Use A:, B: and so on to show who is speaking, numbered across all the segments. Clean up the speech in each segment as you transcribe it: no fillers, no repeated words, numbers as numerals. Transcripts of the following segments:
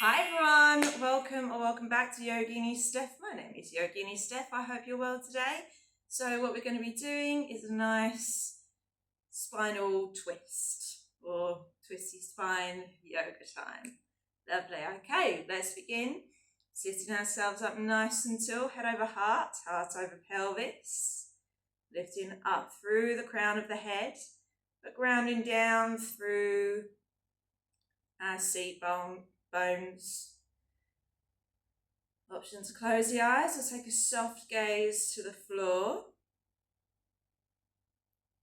A: Hi everyone, welcome or welcome back to Yogini Steph. My name is Yogini Steph. I hope you're well today. So what we're going to be doing is a nice spinal twist or twisty spine yoga time. Lovely. Okay, let's begin. Sitting ourselves up nice and tall, head over heart, heart over pelvis. Lifting up through the crown of the head, but grounding down through our seat bones. Option to close the eyes or take a soft gaze to the floor.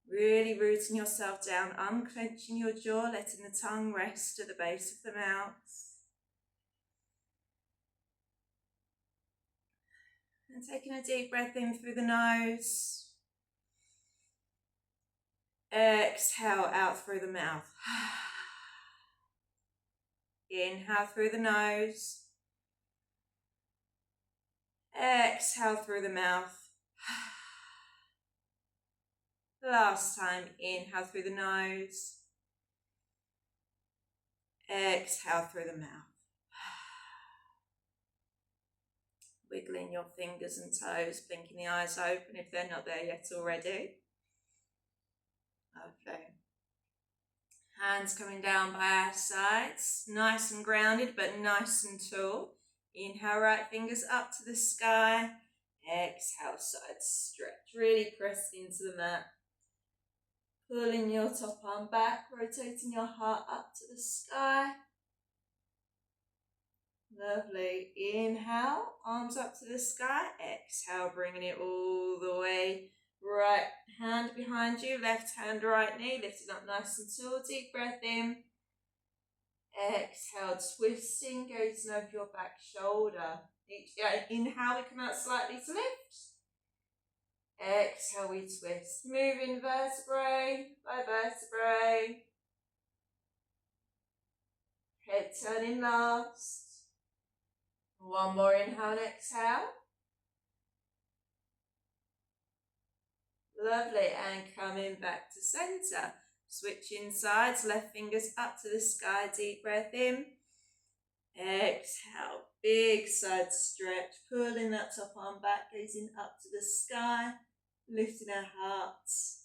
A: Really rooting yourself down, unclenching your jaw, letting the tongue rest at the base of the mouth. And taking a deep breath in through the nose. Exhale out through the mouth. Inhale through the nose. Exhale through the mouth. Last time, inhale through the nose. Exhale through the mouth. Wiggling your fingers and toes, blinking the eyes open if they're not there yet already. Okay. Hands coming down by our sides, nice and grounded but nice and tall. Inhale, right fingers up to the sky. Exhale, side stretch. Really press into the mat. Pulling your top arm back, rotating your heart up to the sky. Lovely. Inhale, arms up to the sky. Exhale, bringing it all the way. Right hand behind you, left hand, right knee, lifting up nice and tall. Deep breath in. Exhale, twisting, gazing over your back shoulder. Each inhale, we come out slightly to lift. Exhale, we twist. Moving vertebrae by vertebrae. Head turning last. One more inhale and exhale. Lovely, and coming back to center. Switching sides, left fingers up to the sky, deep breath in. Exhale, big side stretch, pulling that top arm back, gazing up to the sky, lifting our hearts.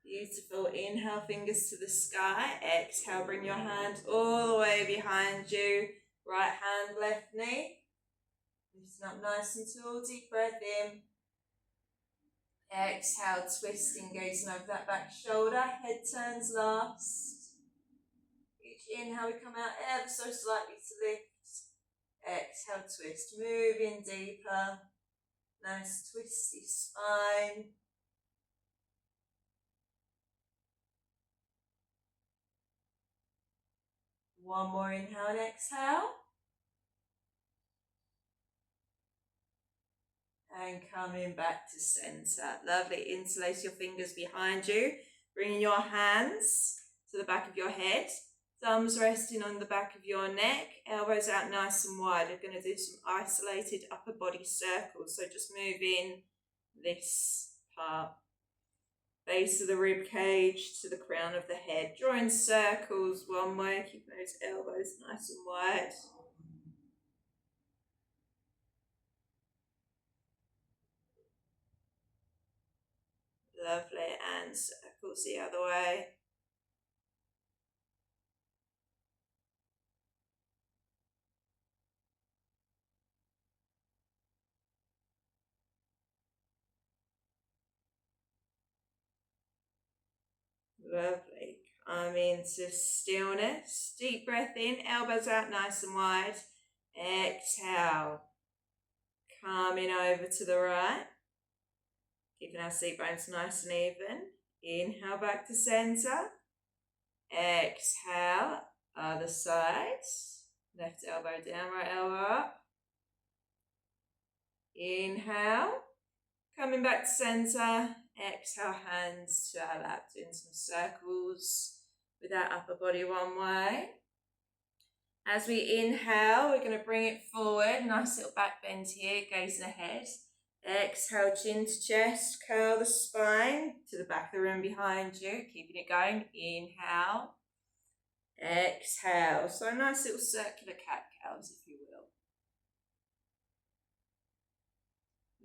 A: Beautiful. Inhale, fingers to the sky. Exhale, bring your hand all the way behind you. Right hand, left knee. Lifting up nice and tall. Deep breath in. Exhale, twisting, gazing over that back shoulder. Head turns last. Each inhale, we come out ever so slightly to lift. Exhale, twist. Moving deeper. Nice twisty spine. One more inhale and exhale. And coming back to center. Lovely. Interlace your fingers behind you. Bringing your hands to the back of your head. Thumbs resting on the back of your neck. Elbows out nice and wide. We're going to do some isolated upper body circles. So just move in this part. Base of the rib cage to the crown of the head. Drawing circles one way. Keeping those elbows nice and wide. Lovely, and circles the other way. Lovely. Come into stillness. Deep breath in, elbows out nice and wide. Exhale. Coming over to the right. Keeping our seat bones nice and even. Inhale back to center. Exhale. Other side. Left elbow down, right elbow up. Inhale. Coming back to center. Exhale, hands to our lap, doing some circles with our upper body one way. As we inhale, we're going to bring it forward. Nice little back bend here, gazing ahead. Exhale, chin to chest, curl the spine to the back of the room behind you, keeping it going. Inhale, exhale. So a nice little circular cat-cows, if you will.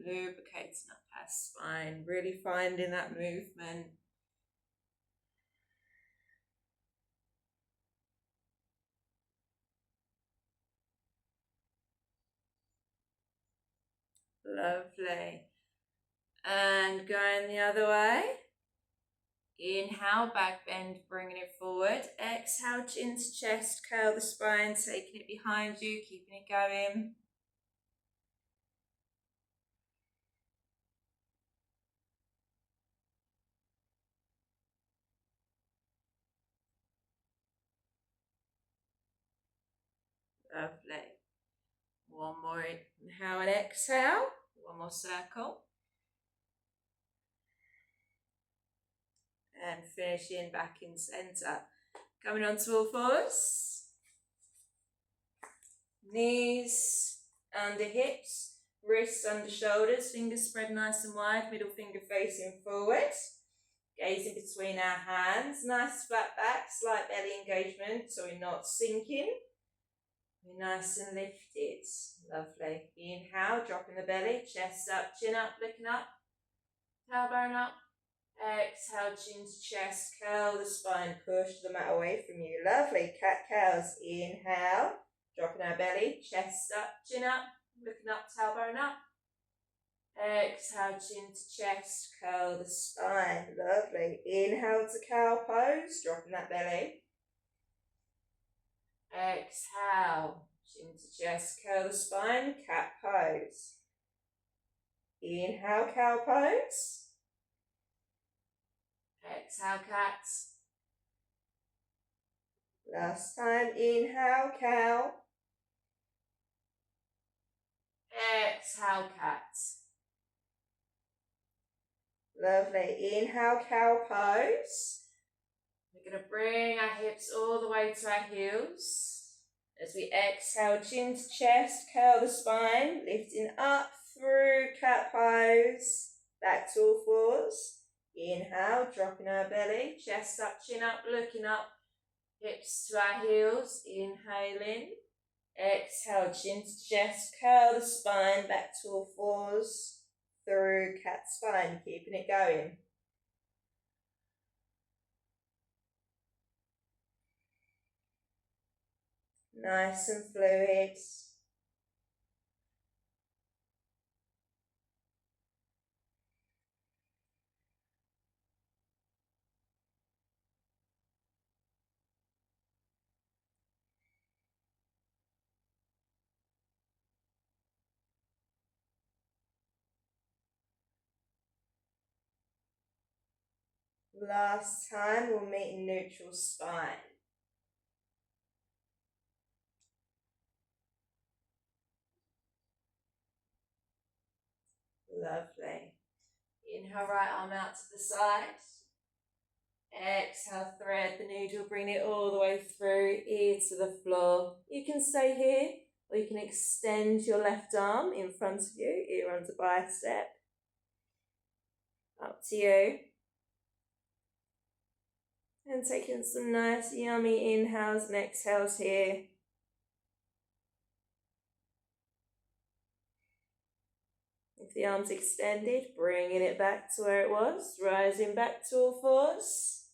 A: Lubricating up our spine, really finding that movement. Lovely. And going the other way. Inhale, back bend, bringing it forward. Exhale, chin to chest, curl the spine, taking it behind you, keeping it going. Lovely. One more inhale and exhale. One more circle. And finishing back in centre. Coming onto all fours. Knees under hips, wrists under shoulders, fingers spread nice and wide, middle finger facing forward. Gaze in between our hands, nice flat back, slight belly engagement so we're not sinking. We're nice and lifted. Lovely. Inhale, dropping the belly, chest up, chin up, looking up, tailbone up. Exhale, chin to chest, curl the spine, push the mat away from you. Lovely. Cat-cows. Inhale, dropping our belly, chest up, chin up, looking up, tailbone up. Exhale, chin to chest, curl the spine. Lovely. Inhale to cow pose, dropping that belly. Exhale, chin to chest, curl the spine, cat pose. Inhale, cow pose. Exhale, cat. Last time, inhale, cow. Exhale, cat. Lovely. Inhale, cow pose. We're going to bring our hips all the way to our heels. As we exhale, chin to chest, curl the spine, lifting up through cat pose. Back to all fours. Inhale, dropping our belly, chest up, chin up, looking up, hips to our heels. Inhaling. Exhale, chin to chest, curl the spine, back to all fours. Through cat spine, keeping it going. Nice and fluid. Last time, we'll meet in neutral spine. Lovely. Inhale, right arm out to the side. Exhale, thread the needle, bring it all the way through, ear to the floor. You can stay here, or you can extend your left arm in front of you, ear onto bicep. Up to you. And taking some nice yummy inhales and exhales here. If the arm's extended, bringing it back to where it was, rising back to all fours.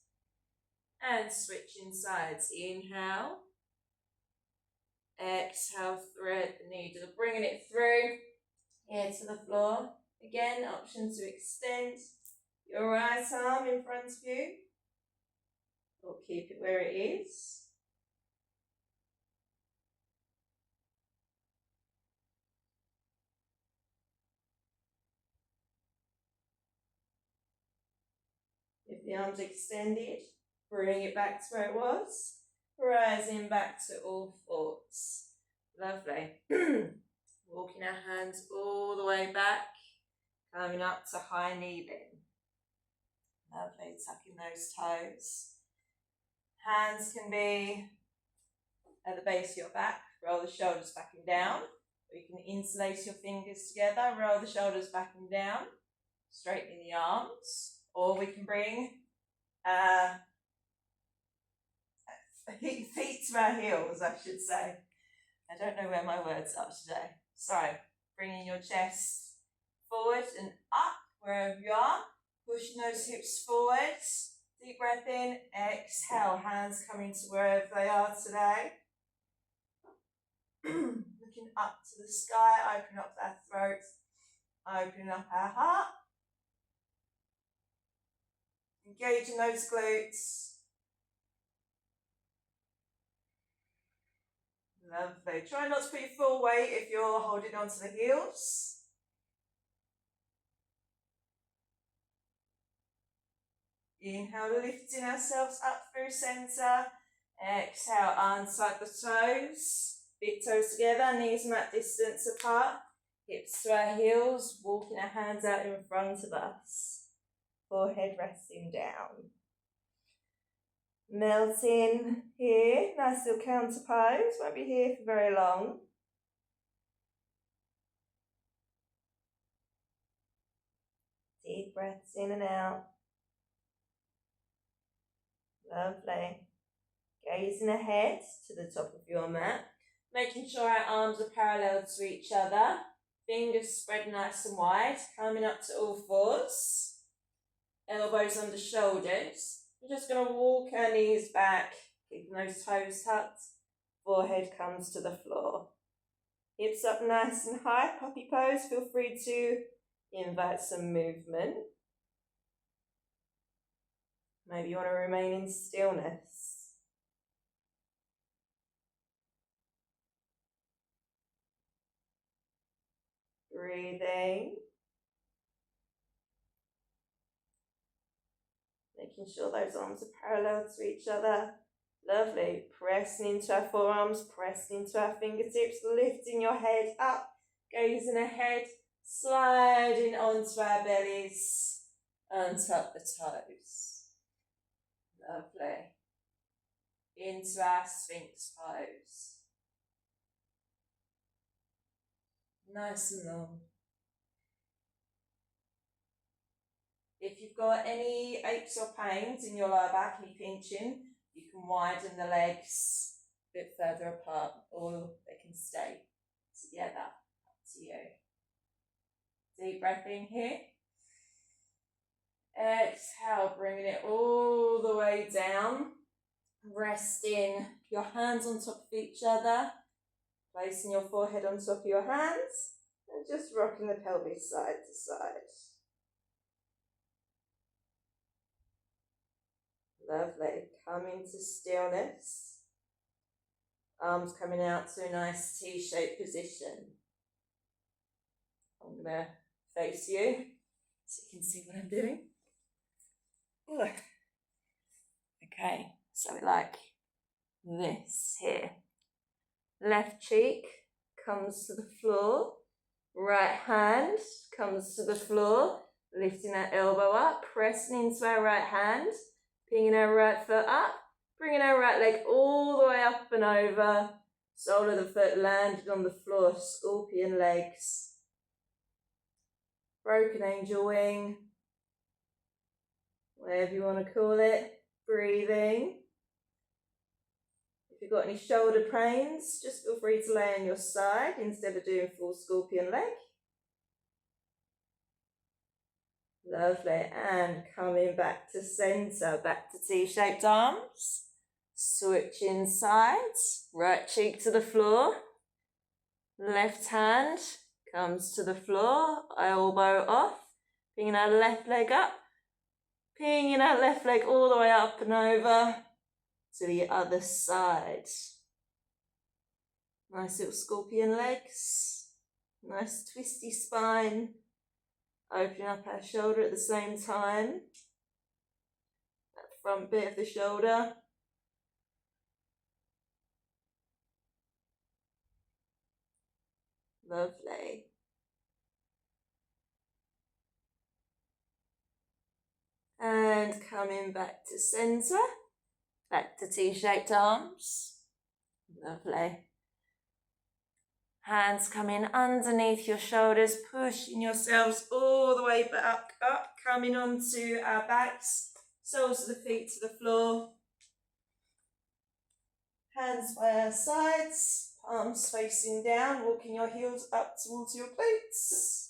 A: And switching sides. Inhale. Exhale, thread the needle, bringing it through, ear to the floor. Again, option to extend your right arm in front of you, or keep it where it is. If the arm's extended, bring it back to where it was, rising back to all fours. Lovely. Walking our hands all the way back, coming up to high knee bend. Lovely, tucking those toes. Hands can be at the base of your back, roll the shoulders back and down, You can interlace your fingers together, roll the shoulders back and down, straighten the arms, or we can bring feet to our heels, I should say. I don't know where my words are today. So, bringing your chest forward and up wherever you are, pushing those hips forward. Deep breath in, exhale, hands coming to wherever they are today. Looking up to the sky, opening up our throat, opening up our heart. Engaging those glutes. Lovely. Try not to put your full weight if you're holding onto the heels. Inhale, lifting ourselves up through centre. Exhale, unside the toes. Big toes together, knees mat distance apart. Hips to our heels, walking our hands out in front of us. Forehead resting down. Melting here, nice little counter pose. Won't be here for very long. Deep breaths in and out. Lovely. Gazing ahead to the top of your mat, making sure our arms are parallel to each other. Fingers spread nice and wide, coming up to all fours. Elbows under shoulders. We're just going to walk our knees back, keeping those toes tucked. Forehead comes to the floor. Hips up nice and high, puppy pose. Feel free to invite some movement. Maybe you want to remain in stillness. Breathing. Making sure those arms are parallel to each other. Lovely. Pressing into our forearms, pressing into our fingertips, lifting your head up, gazing ahead, sliding onto our bellies, untuck the toes. Lovely. Into our Sphinx pose. Nice and long. If you've got any aches or pains in your lower back, any pinching, you can widen the legs a bit further apart, or they can stay together. Up to you. Deep breath in here. Exhale, bringing it all the way down. Resting your hands on top of each other. Placing your forehead on top of your hands. And just rocking the pelvis side to side. Lovely. Come into stillness. Arms coming out to a nice T-shaped position. I'm going to face you so you can see what I'm doing. Ooh. Okay, so like this here. Left cheek comes to the floor. Right hand comes to the floor. Lifting our elbow up, pressing into our right hand. Pinging our right foot up, bringing our right leg all the way up and over. Sole of the foot landed on the floor, scorpion legs. Broken angel wing, whatever you want to call it. Breathing. If you've got any shoulder pains, just feel free to lay on your side instead of doing full scorpion leg. Lovely, and coming back to centre, back to T-shaped arms. Switching sides, right cheek to the floor. Left hand comes to the floor, elbow off. Pinging our left leg up. Pinging our left leg all the way up and over to the other side. Nice little scorpion legs. Nice twisty spine. Opening up our shoulder at the same time. That front bit of the shoulder. Lovely. And coming back to centre. Back to T-shaped arms. Lovely. Hands coming underneath your shoulders, pushing yourselves all the way back up, coming onto our backs, soles of the feet to the floor. Hands by our sides, palms facing down, walking your heels up towards your glutes.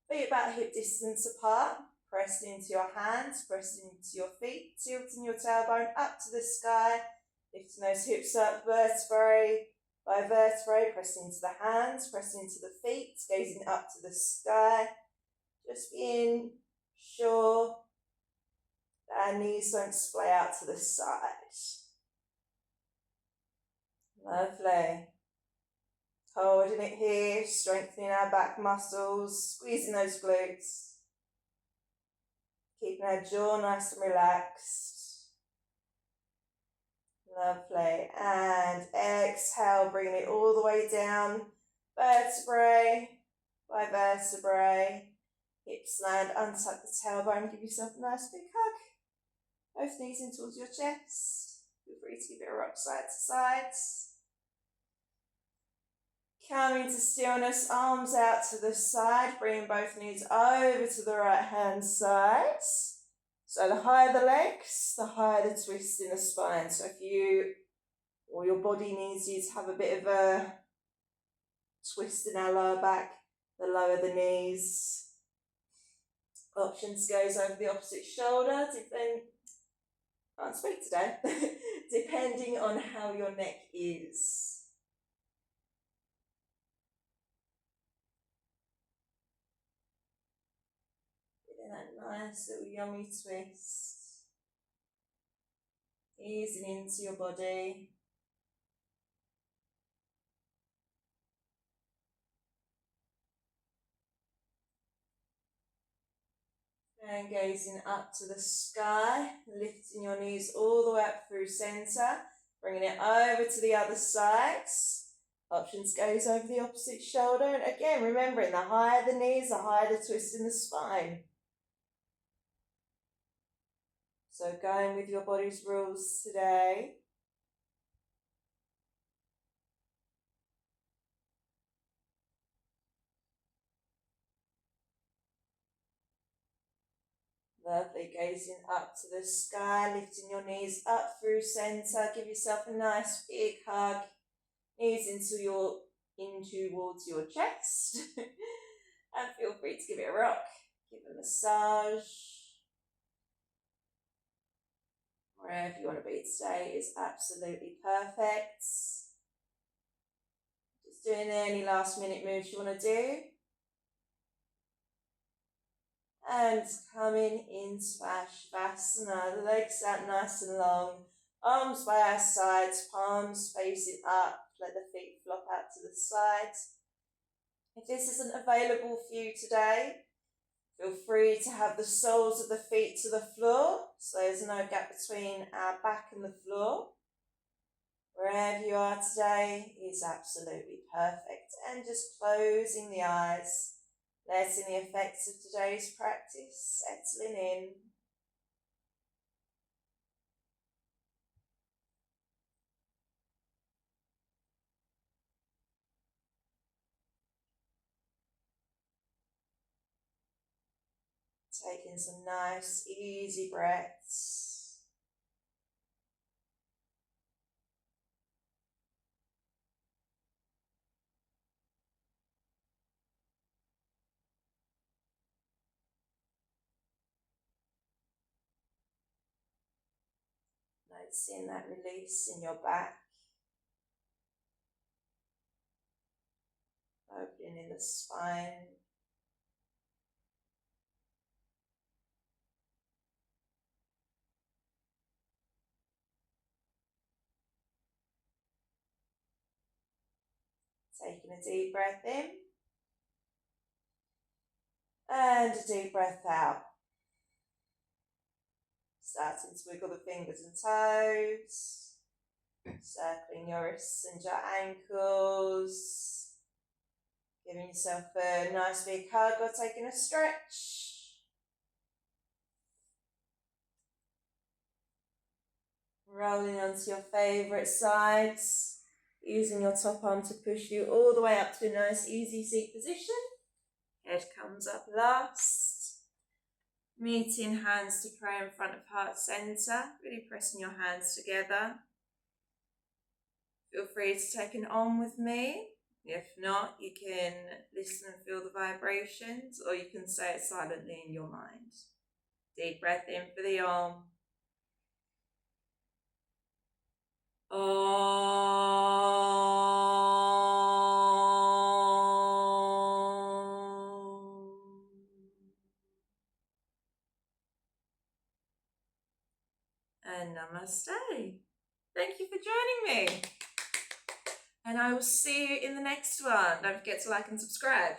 A: Feet about hip distance apart, pressed into your hands, pressed into your feet, tilting your tailbone up to the sky, lifting those hips up vertebrae by vertebrae, pressing into the hands, pressing into the feet, gazing up to the sky, just being sure that our knees don't splay out to the side. Lovely. Holding it here, strengthening our back muscles, squeezing those glutes, keeping our jaw nice and relaxed. Lovely. And exhale, bring it all the way down, vertebrae by vertebrae. Hips land, untuck the tailbone, give yourself a nice big hug. Both knees in towards your chest. Feel free to give it a rock side to side. Coming to stillness, arms out to the side, bringing both knees over to the right hand side. So the higher the legs, the higher the twist in the spine. So if you or your body needs you to have a bit of a twist in our lower back, the lower the knees. Options goes over the opposite shoulder. Can't speak today. Depending on how your neck is. That nice little yummy twist, easing into your body. And gazing up to the sky, lifting your knees all the way up through centre, bringing it over to the other side. Options goes over the opposite shoulder, and again remembering the higher the knees, the higher the twist in the spine. So going with your body's rules today. Lovely, gazing up to the sky, lifting your knees up through centre. Give yourself a nice big hug. Knees in towards your chest. And feel free to give it a rock. Give a massage. Wherever you want to be today is absolutely perfect. Just doing any last minute moves you want to do. And coming into our Shavasana, the legs out nice and long, arms by our sides, palms facing up, let the feet flop out to the sides. If this isn't available for you today, feel free to have the soles of the feet to the floor, so there's no gap between our back and the floor. Wherever you are today is absolutely perfect. And just closing the eyes, letting the effects of today's practice settling in. Taking some nice, easy breaths. Noticing that release in your back. Opening in the spine. Taking a deep breath in. And a deep breath out. Starting to wiggle the fingers and toes. Circling your wrists and your ankles. Giving yourself a nice big hug or taking a stretch. Rolling onto your favourite sides. Using your top arm to push you all the way up to a nice easy seat position. Head comes up last. Meeting hands to prayer in front of heart center. Really pressing your hands together. Feel free to take an Om with me. If not, you can listen and feel the vibrations, or you can say it silently in your mind. Deep breath in for the Om. And namaste. Thank you for joining me. And I will see you in the next one. Don't forget to like and subscribe.